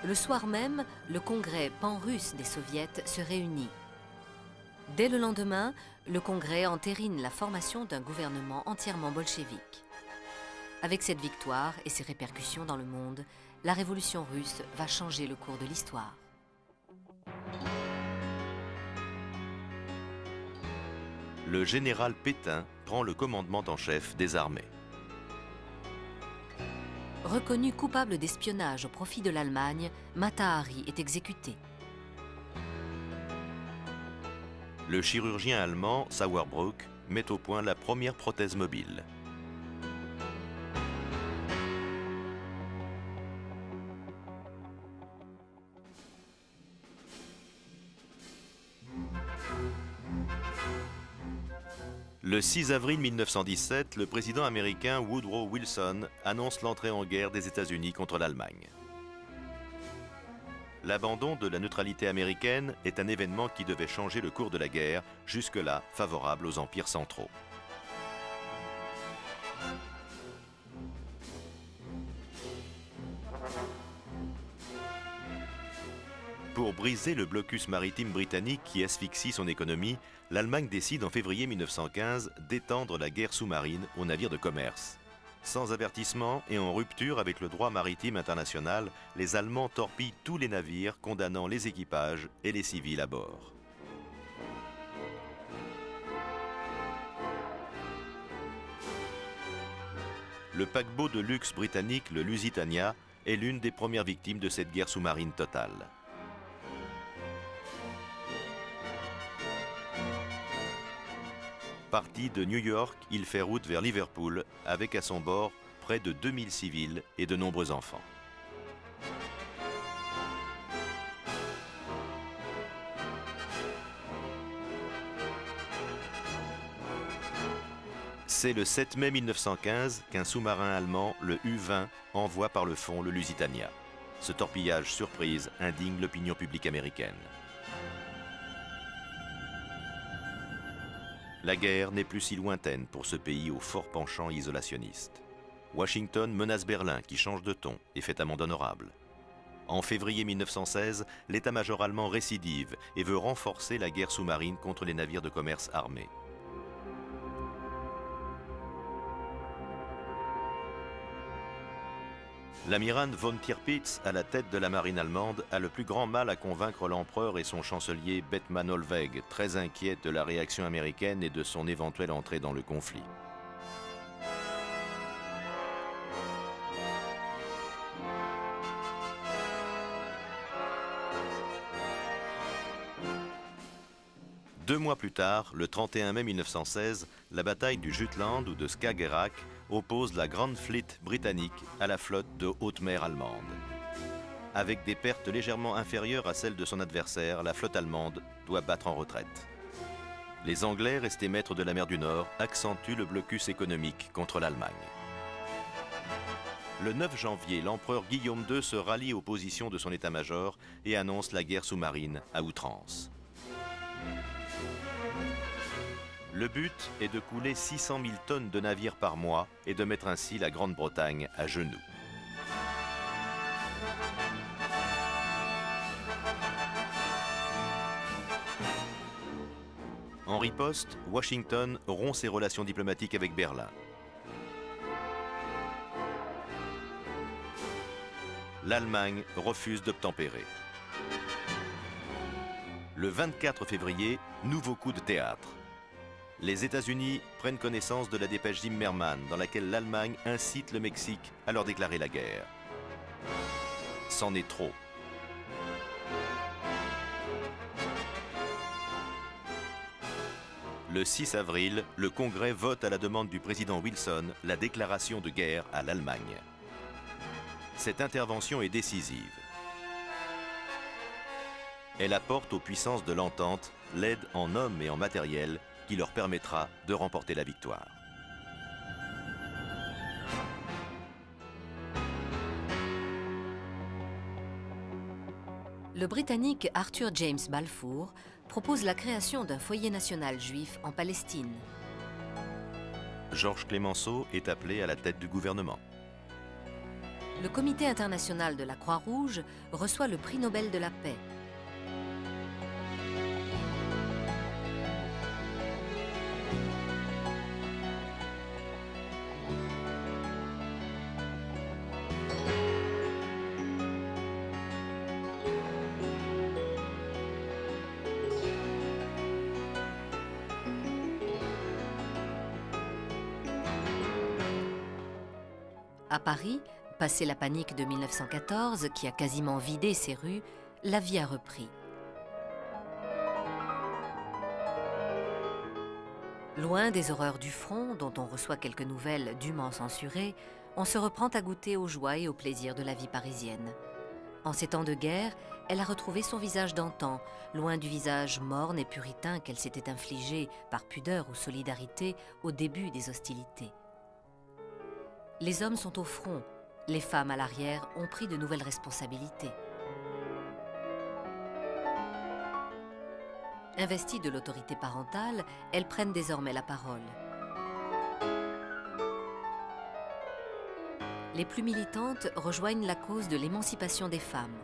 Le soir même, le congrès pan-russe des soviets se réunit. Dès le lendemain, le congrès entérine la formation d'un gouvernement entièrement bolchevique. Avec cette victoire et ses répercussions dans le monde, la révolution russe va changer le cours de l'histoire. Le général Pétain prend le commandement en chef des armées. Reconnu coupable d'espionnage au profit de l'Allemagne, Mata Hari est exécuté. Le chirurgien allemand Sauerbruck met au point la première prothèse mobile. Le 6 avril 1917, le président américain Woodrow Wilson annonce l'entrée en guerre des États-Unis contre l'Allemagne. L'abandon de la neutralité américaine est un événement qui devait changer le cours de la guerre, jusque-là favorable aux empires centraux. Pour briser le blocus maritime britannique qui asphyxie son économie, l'Allemagne décide en février 1915 d'étendre la guerre sous-marine aux navires de commerce. Sans avertissement et en rupture avec le droit maritime international, les Allemands torpillent tous les navires, condamnant les équipages et les civils à bord. Le paquebot de luxe britannique, le Lusitania, est l'une des premières victimes de cette guerre sous-marine totale. Parti de New York, il fait route vers Liverpool avec à son bord près de 2000 civils et de nombreux enfants. C'est le 7 mai 1915 qu'un sous-marin allemand, le U-20, envoie par le fond le Lusitania. Ce torpillage surprise indigne l'opinion publique américaine. La guerre n'est plus si lointaine pour ce pays au fort penchant isolationniste. Washington menace Berlin qui change de ton et fait amende honorable. En février 1916, l'état-major allemand récidive et veut renforcer la guerre sous-marine contre les navires de commerce armés. L'amiral von Tirpitz, à la tête de la marine allemande, a le plus grand mal à convaincre l'empereur et son chancelier Bethmann Hollweg, très inquiet de la réaction américaine et de son éventuelle entrée dans le conflit. Deux mois plus tard, le 31 mai 1916, la bataille du Jutland ou de Skagerrak oppose la Grande Fleet britannique à la flotte de haute mer allemande. Avec des pertes légèrement inférieures à celles de son adversaire, la flotte allemande doit battre en retraite. Les Anglais, restés maîtres de la mer du Nord, accentuent le blocus économique contre l'Allemagne. Le 9 janvier, l'empereur Guillaume II se rallie aux positions de son état-major et annonce la guerre sous-marine à outrance. Le but est de couler 600 000 tonnes de navires par mois et de mettre ainsi la Grande-Bretagne à genoux. En riposte, Washington rompt ses relations diplomatiques avec Berlin. L'Allemagne refuse d'obtempérer. Le 24 février, nouveau coup de théâtre. Les États-Unis prennent connaissance de la dépêche Zimmermann dans laquelle l'Allemagne incite le Mexique à leur déclarer la guerre. C'en est trop. Le 6 avril, le Congrès vote à la demande du président Wilson la déclaration de guerre à l'Allemagne. Cette intervention est décisive. Elle apporte aux puissances de l'entente l'aide en hommes et en matériel qui leur permettra de remporter la victoire. Le Britannique Arthur James Balfour propose la création d'un foyer national juif en Palestine. Georges Clemenceau est appelé à la tête du gouvernement. Le Comité international de la Croix-Rouge reçoit le prix Nobel de la paix. À Paris, passé la panique de 1914, qui a quasiment vidé ses rues, la vie a repris. Loin des horreurs du front, dont on reçoit quelques nouvelles dûment censurées, on se reprend à goûter aux joies et aux plaisirs de la vie parisienne. En ces temps de guerre, elle a retrouvé son visage d'antan, loin du visage morne et puritain qu'elle s'était infligé par pudeur ou solidarité au début des hostilités. Les hommes sont au front, les femmes à l'arrière ont pris de nouvelles responsabilités. Investies de l'autorité parentale, elles prennent désormais la parole. Les plus militantes rejoignent la cause de l'émancipation des femmes.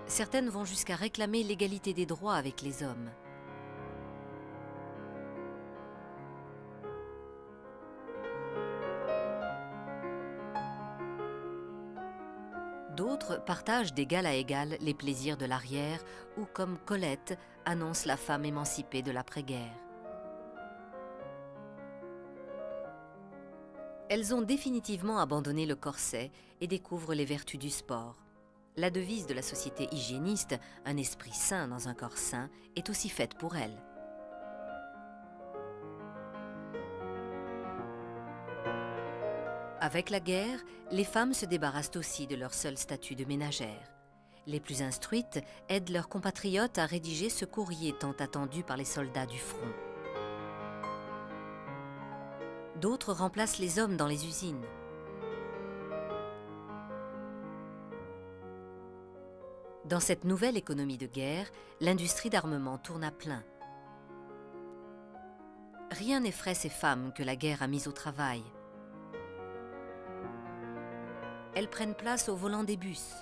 Certaines vont jusqu'à réclamer l'égalité des droits avec les hommes. D'autres partagent d'égal à égal les plaisirs de l'arrière ou, comme Colette, annoncent la femme émancipée de l'après-guerre. Elles ont définitivement abandonné le corset et découvrent les vertus du sport. La devise de la société hygiéniste, un esprit sain dans un corps sain, est aussi faite pour elles. Avec la guerre, les femmes se débarrassent aussi de leur seul statut de ménagère. Les plus instruites aident leurs compatriotes à rédiger ce courrier tant attendu par les soldats du front. D'autres remplacent les hommes dans les usines. Dans cette nouvelle économie de guerre, l'industrie d'armement tourne à plein. Rien n'effraie ces femmes que la guerre a mises au travail. Elles prennent place au volant des bus.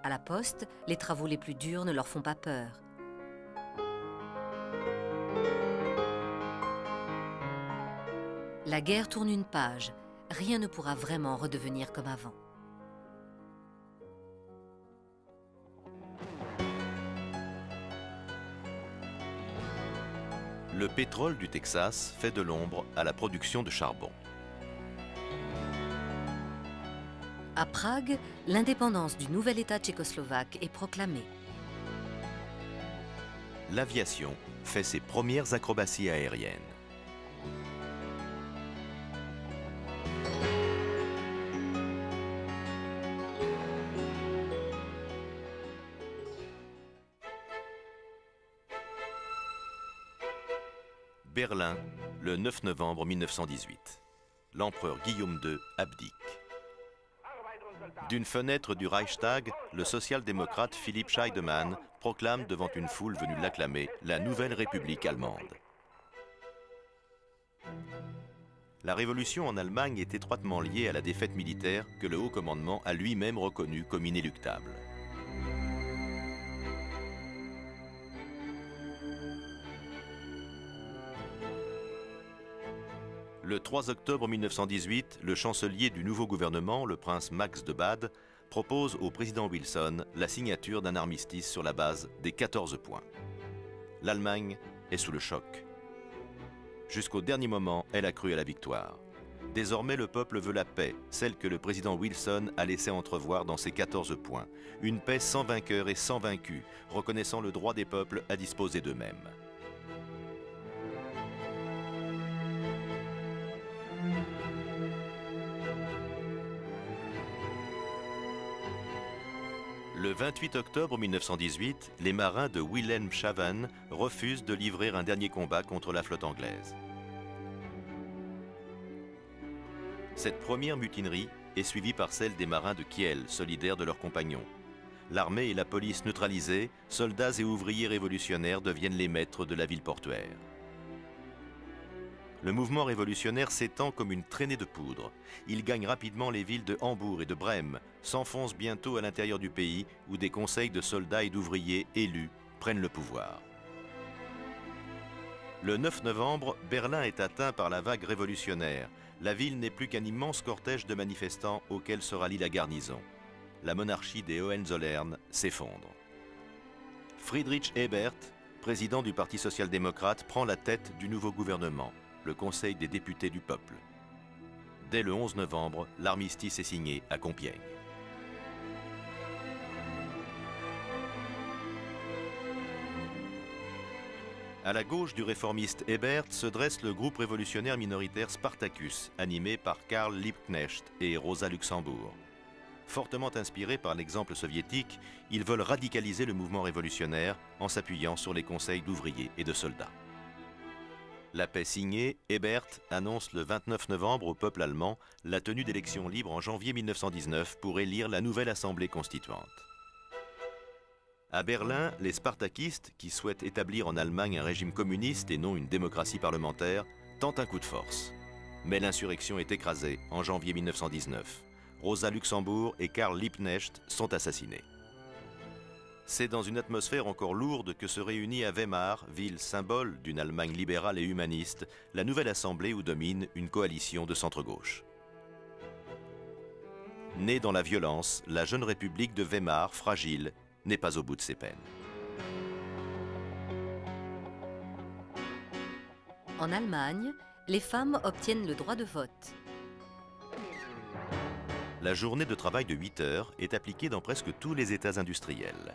À la poste, les travaux les plus durs ne leur font pas peur. La guerre tourne une page. Rien ne pourra vraiment redevenir comme avant. Le pétrole du Texas fait de l'ombre à la production de charbon. À Prague, l'indépendance du nouvel État tchécoslovaque est proclamée. L'aviation fait ses premières acrobaties aériennes. Berlin, le 9 novembre 1918. L'empereur Guillaume II abdique. D'une fenêtre du Reichstag, le social-démocrate Philipp Scheidemann proclame devant une foule venue l'acclamer la nouvelle République allemande. La révolution en Allemagne est étroitement liée à la défaite militaire que le haut commandement a lui-même reconnue comme inéluctable. Le 3 octobre 1918, le chancelier du nouveau gouvernement, le prince Max de Bade, propose au président Wilson la signature d'un armistice sur la base des 14 points. L'Allemagne est sous le choc. Jusqu'au dernier moment, elle a cru à la victoire. Désormais, le peuple veut la paix, celle que le président Wilson a laissé entrevoir dans ses 14 points. Une paix sans vainqueur et sans vaincu, reconnaissant le droit des peuples à disposer d'eux-mêmes. Le 28 octobre 1918, les marins de Wilhelmshaven refusent de livrer un dernier combat contre la flotte anglaise. Cette première mutinerie est suivie par celle des marins de Kiel, solidaires de leurs compagnons. L'armée et la police neutralisées, soldats et ouvriers révolutionnaires deviennent les maîtres de la ville portuaire. Le mouvement révolutionnaire s'étend comme une traînée de poudre. Il gagne rapidement les villes de Hambourg et de Brême, s'enfonce bientôt à l'intérieur du pays où des conseils de soldats et d'ouvriers élus prennent le pouvoir. Le 9 novembre, Berlin est atteint par la vague révolutionnaire. La ville n'est plus qu'un immense cortège de manifestants auquel se rallie la garnison. La monarchie des Hohenzollern s'effondre. Friedrich Ebert, président du Parti social-démocrate, prend la tête du nouveau gouvernement, le Conseil des députés du peuple. Dès le 11 novembre, l'armistice est signé à Compiègne. À la gauche du réformiste Ebert se dresse le groupe révolutionnaire minoritaire Spartacus, animé par Karl Liebknecht et Rosa Luxemburg. Fortement inspirés par l'exemple soviétique, ils veulent radicaliser le mouvement révolutionnaire en s'appuyant sur les conseils d'ouvriers et de soldats. La paix signée, Ebert annonce le 29 novembre au peuple allemand la tenue d'élections libres en janvier 1919 pour élire la nouvelle assemblée constituante. À Berlin, les spartakistes, qui souhaitent établir en Allemagne un régime communiste et non une démocratie parlementaire, tentent un coup de force. Mais l'insurrection est écrasée en janvier 1919. Rosa Luxemburg et Karl Liebknecht sont assassinés. C'est dans une atmosphère encore lourde que se réunit à Weimar, ville symbole d'une Allemagne libérale et humaniste, la nouvelle assemblée où domine une coalition de centre-gauche. Née dans la violence, la jeune république de Weimar, fragile, n'est pas au bout de ses peines. En Allemagne, les femmes obtiennent le droit de vote. La journée de travail de 8 heures est appliquée dans presque tous les États industriels.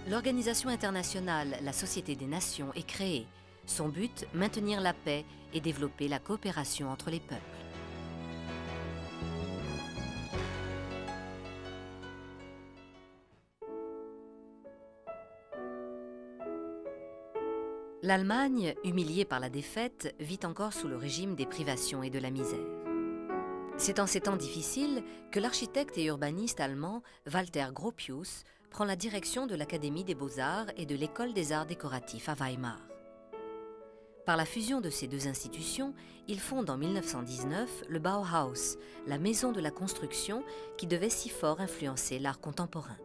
L'Organisation internationale, la Société des Nations, est créée. Son but, maintenir la paix et développer la coopération entre les peuples. L'Allemagne, humiliée par la défaite, vit encore sous le régime des privations et de la misère. C'est en ces temps difficiles que l'architecte et urbaniste allemand Walter Gropius prend la direction de l'Académie des Beaux-Arts et de l'École des Arts décoratifs à Weimar. Par la fusion de ces deux institutions, il fonde en 1919 le Bauhaus, la maison de la construction qui devait si fort influencer l'art contemporain.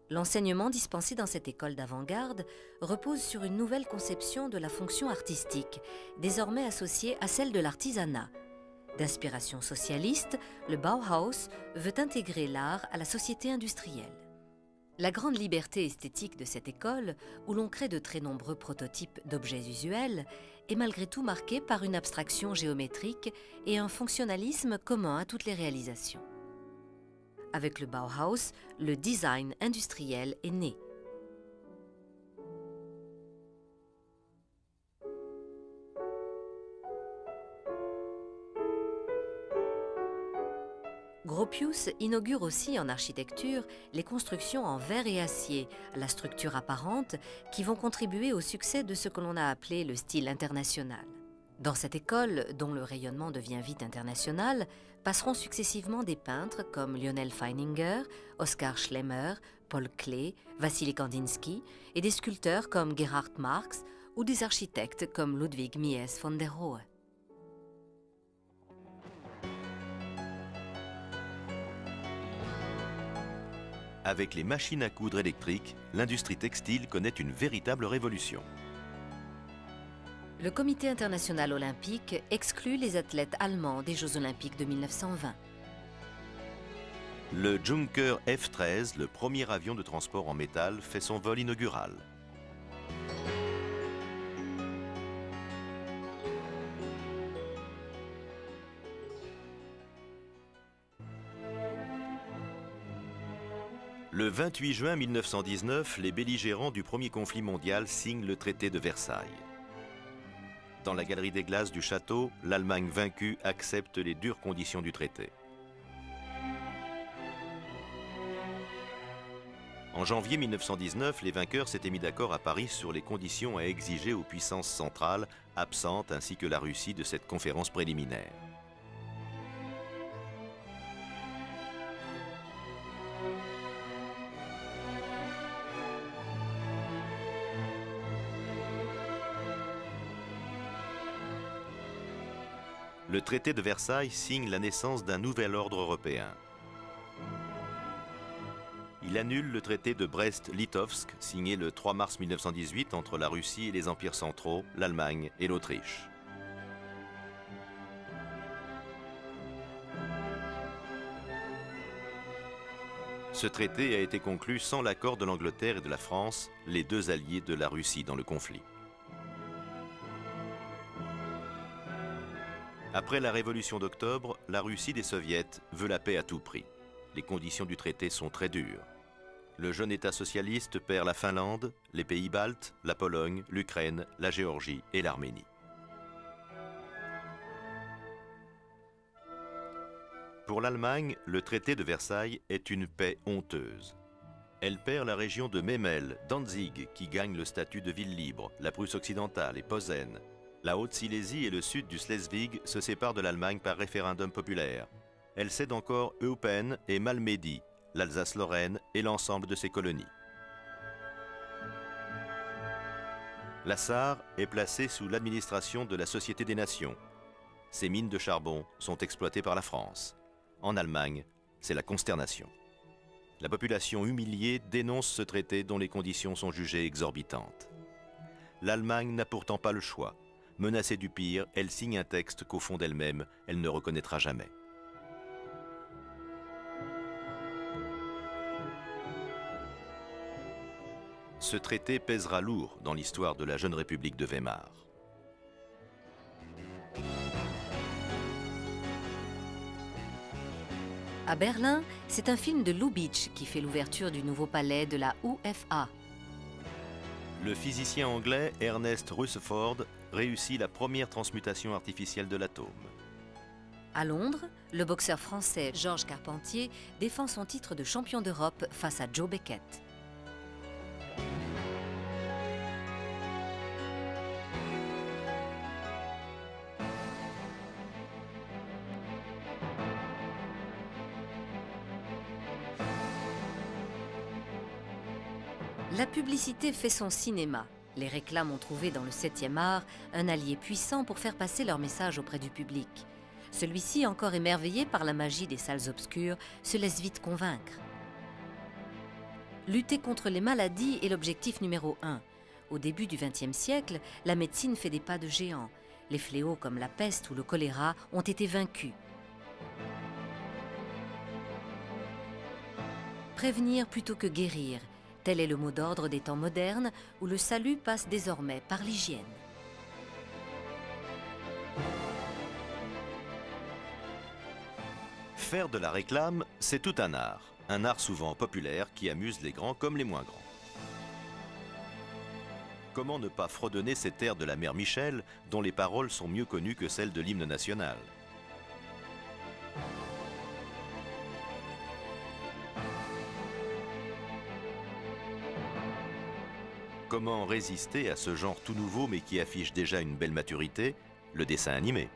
L'enseignement dispensé dans cette école d'avant-garde repose sur une nouvelle conception de la fonction artistique, désormais associée à celle de l'artisanat. D'inspiration socialiste, le Bauhaus veut intégrer l'art à la société industrielle. La grande liberté esthétique de cette école, où l'on crée de très nombreux prototypes d'objets usuels, est malgré tout marquée par une abstraction géométrique et un fonctionnalisme commun à toutes les réalisations. Avec le Bauhaus, le design industriel est né. Gropius inaugure aussi en architecture les constructions en verre et acier, la structure apparente, qui vont contribuer au succès de ce que l'on a appelé le style international. Dans cette école, dont le rayonnement devient vite international, passeront successivement des peintres comme Lionel Feininger, Oskar Schlemmer, Paul Klee, Vassili Kandinsky, et des sculpteurs comme Gerhard Marx ou des architectes comme Ludwig Mies van der Rohe. Avec les machines à coudre électriques, l'industrie textile connaît une véritable révolution. Le Comité international olympique exclut les athlètes allemands des Jeux olympiques de 1920. Le Junker F-13, le premier avion de transport en métal, fait son vol inaugural. Le 28 juin 1919, les belligérants du premier conflit mondial signent le traité de Versailles. Dans la galerie des glaces du château, l'Allemagne vaincue accepte les dures conditions du traité. En janvier 1919, les vainqueurs s'étaient mis d'accord à Paris sur les conditions à exiger aux puissances centrales, absentes ainsi que la Russie de cette conférence préliminaire. Le traité de Versailles signe la naissance d'un nouvel ordre européen. Il annule le traité de Brest-Litovsk, signé le 3 mars 1918 entre la Russie et les empires centraux, l'Allemagne et l'Autriche. Ce traité a été conclu sans l'accord de l'Angleterre et de la France, les deux alliés de la Russie dans le conflit. Après la révolution d'octobre, la Russie des soviets veut la paix à tout prix. Les conditions du traité sont très dures. Le jeune État socialiste perd la Finlande, les pays baltes, la Pologne, l'Ukraine, la Géorgie et l'Arménie. Pour l'Allemagne, le traité de Versailles est une paix honteuse. Elle perd la région de Memel, Danzig, qui gagne le statut de ville libre, la Prusse occidentale et Posen. La Haute-Silésie et le sud du Schleswig se séparent de l'Allemagne par référendum populaire. Elle cède encore Eupen et Malmedy, l'Alsace-Lorraine et l'ensemble de ses colonies. La Sarre est placée sous l'administration de la Société des Nations. Ses mines de charbon sont exploitées par la France. En Allemagne, c'est la consternation. La population humiliée dénonce ce traité dont les conditions sont jugées exorbitantes. L'Allemagne n'a pourtant pas le choix. Menacée du pire, elle signe un texte qu'au fond d'elle-même, elle ne reconnaîtra jamais. Ce traité pèsera lourd dans l'histoire de la jeune République de Weimar. À Berlin, c'est un film de Lubitsch qui fait l'ouverture du nouveau palais de la UFA. Le physicien anglais Ernest Rutherford réussit la première transmutation artificielle de l'atome. À Londres, le boxeur français Georges Carpentier défend son titre de champion d'Europe face à Joe Beckett. La publicité fait son cinéma. Les réclames ont trouvé dans le 7e art un allié puissant pour faire passer leur message auprès du public. Celui-ci, encore émerveillé par la magie des salles obscures, se laisse vite convaincre. Lutter contre les maladies est l'objectif numéro 1. Au début du XXe siècle, la médecine fait des pas de géant. Les fléaux comme la peste ou le choléra ont été vaincus. Prévenir plutôt que guérir. Tel est le mot d'ordre des temps modernes où le salut passe désormais par l'hygiène. Faire de la réclame, c'est tout un art souvent populaire qui amuse les grands comme les moins grands. Comment ne pas fredonner cet air de la mère Michel dont les paroles sont mieux connues que celles de l'hymne national ? Comment résister à ce genre tout nouveau mais qui affiche déjà une belle maturité, le dessin animé.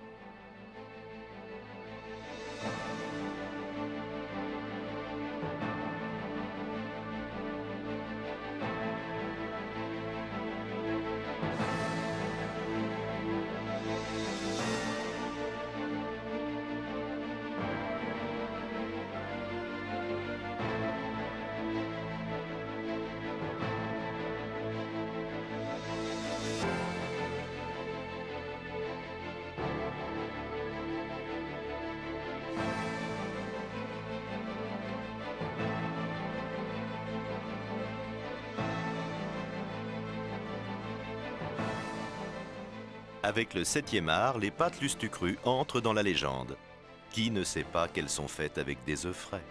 Avec le 7e art, les pâtes Lustucru entrent dans la légende. Qui ne sait pas qu'elles sont faites avec des œufs frais?